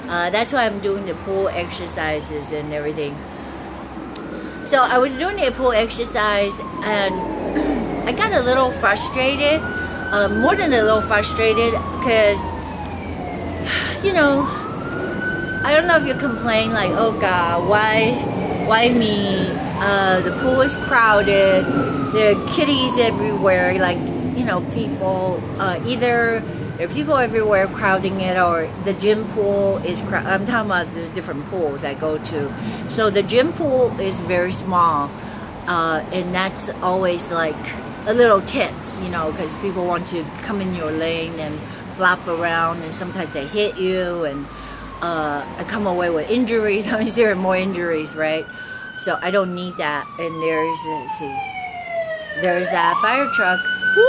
That's why I'm doing the pool exercises and everything. So I was doing the pool exercise and I got a little frustrated, more than a little frustrated, because, you know, I don't know if you complain like, oh God, why me? The pool is crowded, there are kitties everywhere, like, you know, people, either there are people everywhere crowding it, or the gym pool is I'm talking about the different pools I go to. So the gym pool is very small, and that's always like a little tense, you know, because people want to come in your lane and flop around, and sometimes they hit you, and I come away with injuries. I mean, there are more injuries, right? So I don't need that. And there's, let's see, there's that fire truck. Woo!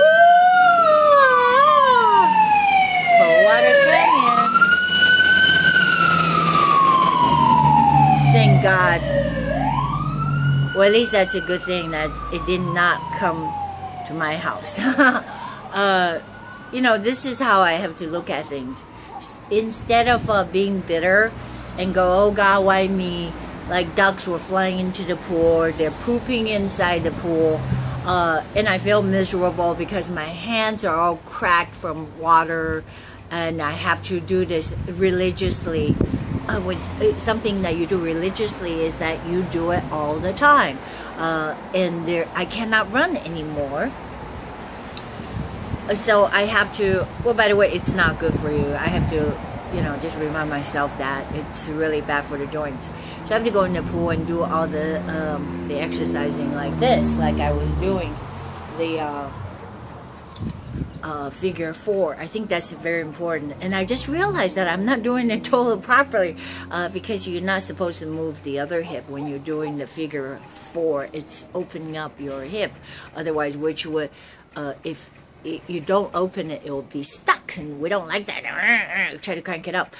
Water Canyon. Thank God. Well, at least that's a good thing that it did not come to my house. You know, this is how I have to look at things. Instead of being bitter and go, oh God, why me? Like ducks were flying into the pool, or they're pooping inside the pool. And I feel miserable because my hands are all cracked from water, and I have to do this religiously. Something that you do religiously is that you do it all the time. And I cannot run anymore. So I have to, well, by the way, it's not good for you. I have to, you know, just remind myself that it's really bad for the joints. So I have to go in the pool and do all the exercising like this, like I was doing the figure 4. I think that's very important. And I just realized that I'm not doing it totally properly, because you're not supposed to move the other hip when you're doing the figure 4. It's opening up your hip. Otherwise, which would, if you don't open it, it will be stuck, and we don't like that. Try to crank it up.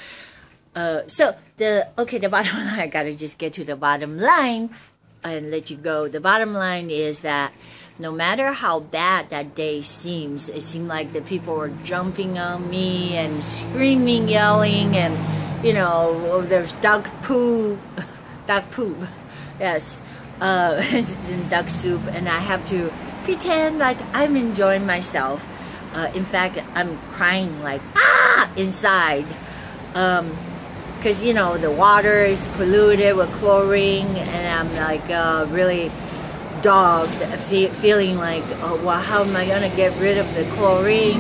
So the bottom line, I gotta just get to the bottom line and let you go. The bottom line is that no matter how bad that day seems, it seemed like the people were jumping on me and screaming, yelling, and, you know, there's duck poop, yes, and duck soup, and I have to pretend like I'm enjoying myself. In fact, I'm crying like, inside. Because, you know, the water is polluted with chlorine, and I'm like really dogged, feeling like, oh, well, how am I going to get rid of the chlorine?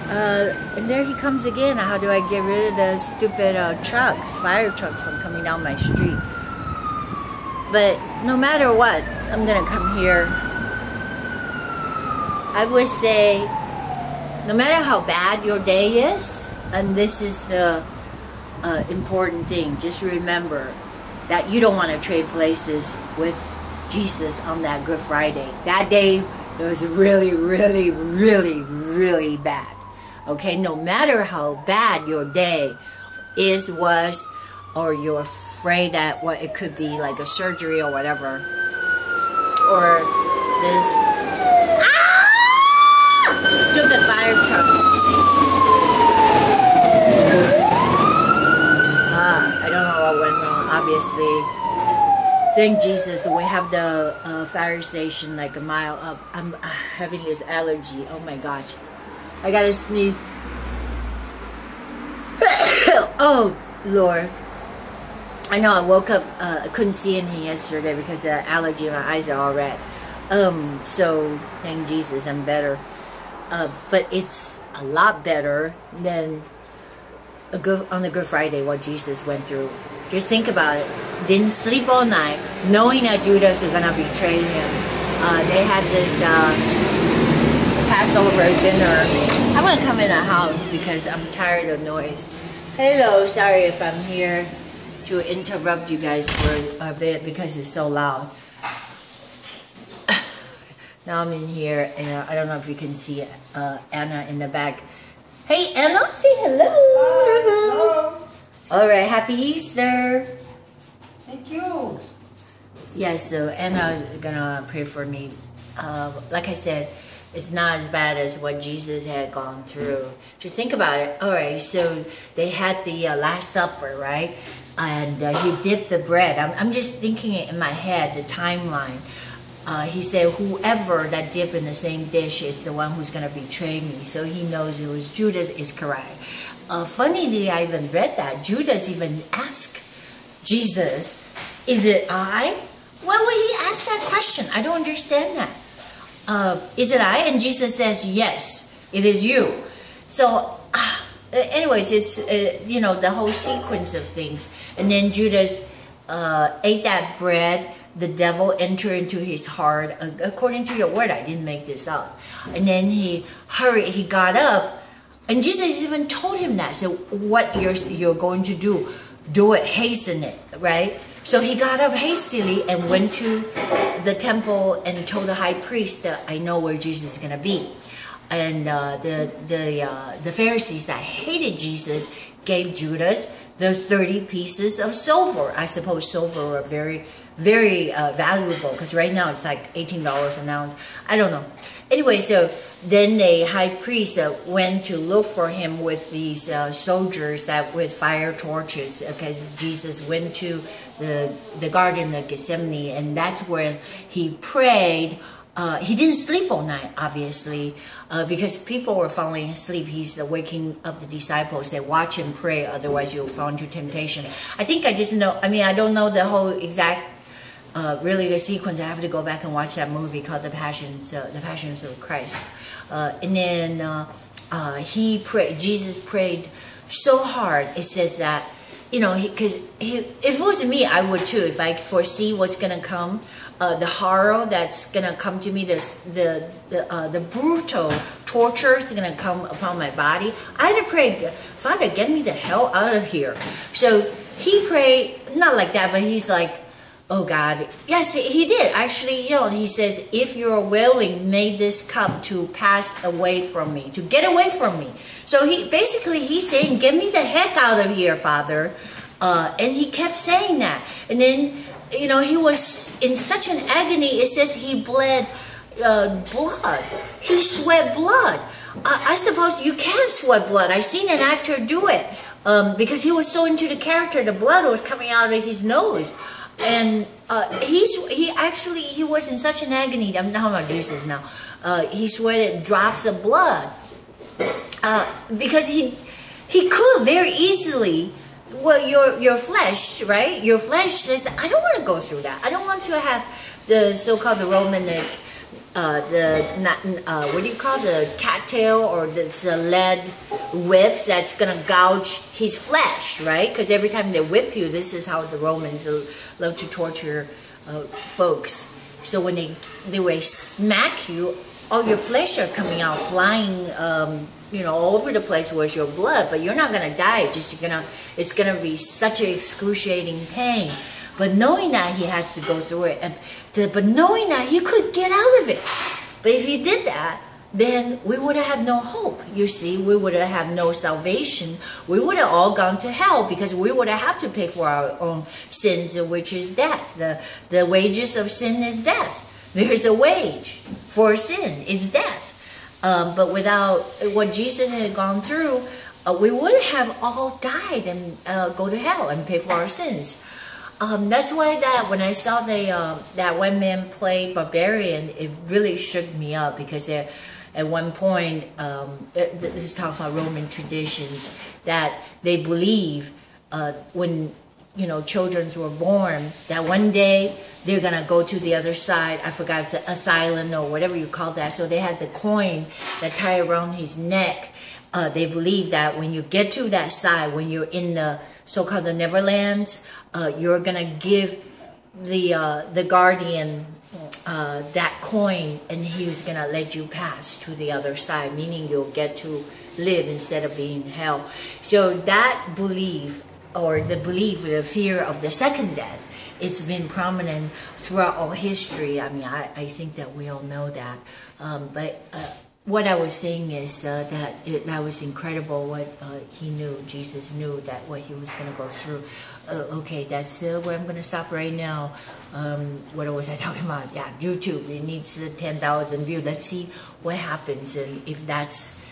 And there he comes again. How do I get rid of the stupid fire trucks from coming down my street? But no matter what, I'm going to come here. I would say, no matter how bad your day is, and this is the important thing, just remember that you don't want to trade places with Jesus on that Good Friday. That day, it was really, really, really, really bad. Okay, no matter how bad your day was, or you're afraid that what it could be like a surgery or whatever, or this stupid fire truck. I don't know what went wrong, obviously. Thank Jesus, we have the fire station like a mile up. I'm having this allergy. Oh my gosh. I gotta sneeze. Oh, Lord. I know I woke up, I couldn't see anything yesterday because of the allergy. My eyes are all red. So, thank Jesus, I'm better. But it's a lot better than on the Good Friday, what Jesus went through. Just think about it. Didn't sleep all night, knowing that Judas is going to betray him. They had this Passover dinner. I'm going to come in the house because I'm tired of noise. Hello, sorry if I'm here to interrupt you guys for a bit because it's so loud. Now I'm in here, and I don't know if you can see Anna in the back. Hey, Anna, say hello. Hi, hello. All right, happy Easter. Thank you. Yes, so Anna is gonna pray for me. Like I said, it's not as bad as what Jesus had gone through. Just think about it. All right, so they had the Last Supper, right? And he dipped the bread. I'm just thinking it in my head, the timeline. He said, whoever that dipped in the same dish is the one who's going to betray me. So he knows it was Judas is correct. Funnily, I even read that. Judas even asked Jesus, is it I? Why would he ask that question? I don't understand that. Is it I? And Jesus says, yes, it is you. So, anyways, it's, the whole sequence of things. And then Judas ate that bread. The devil entered into his heart. According to your word, I didn't make this up. And then he got up. And Jesus even told him that. So what you're going to do it, hasten it, right? So he got up hastily and went to the temple and told the high priest that I know where Jesus is going to be. And the Pharisees that hated Jesus gave Judas those 30 pieces of silver. I suppose silver are very, very valuable because right now it's like $18 an ounce. I don't know. Anyway, so then the high priest went to look for him with these soldiers that with fire torches, because Jesus went to the Garden of Gethsemane, and that's where he prayed. He didn't sleep all night, obviously, because people were falling asleep. He's waking up the disciples. They watch him pray, otherwise you'll fall into temptation. I think I just know, I don't know the whole exact really the sequence. I have to go back and watch that movie called The Passions of Christ. And then he prayed. Jesus prayed so hard. It says that, because if it was me, I would too. If I foresee what's gonna come, the horror that's gonna come to me, the brutal torture is gonna come upon my body, I had to pray, Father, get me the hell out of here. So he prayed, not like that, but he's like, oh God, yes, he did. Actually, he says, if you're willing, make this cup to pass away from me, to get away from me. So he's saying, get me the heck out of here, Father. And he kept saying that. And then, he was in such an agony, it says he bled blood. He sweat blood. I suppose you can sweat blood. I seen an actor do it because he was so into the character, the blood was coming out of his nose. And he was in such an agony. I'm talking about Jesus now. He sweated drops of blood because he could very easily. Well, your flesh, right? Your flesh says, I don't want to go through that. I don't want to have the so-called the Romanic, what do you call the cattail or the lead whips that's gonna gouge his flesh, right? Because every time they whip you, this is how the Romans love to torture folks. So when they will smack you, all your flesh are coming out, flying, all over the place where's your blood, but you're not gonna die. It's gonna be such an excruciating pain. But knowing that he has to go through it, but knowing that he could get out of it. But if he did that, then we would have no hope. You see, we would have no salvation. We would have all gone to hell because we would have to pay for our own sins, which is death. The wages of sin is death. There's a wage for sin, is death. But without what Jesus had gone through, we would have all died and go to hell and pay for our sins. That's why that when I saw that one man play Barbarian, it really shook me up because at one point, this is talking about Roman traditions, that they believe when children were born, that one day they're gonna go to the other side. I forgot, it's the asylum or whatever you call that. So they had the coin that tied around his neck. They believe that when you get to that side, when you're in the so-called the Neverlands, you're gonna give the guardian that coin, and he was gonna let you pass to the other side, meaning you'll get to live instead of being in hell. So that belief, or the fear of the second death, it's been prominent throughout all history. I think that we all know that. But what I was saying is that was incredible what he knew, Jesus knew that what he was going to go through. Okay, that's where I'm going to stop right now. What was I talking about? Yeah, YouTube, it needs 10,000 views. Let's see what happens. And if that's,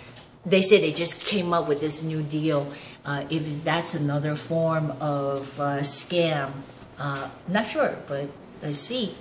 they said they just came up with this new deal. If that's another form of scam, not sure, but let's see.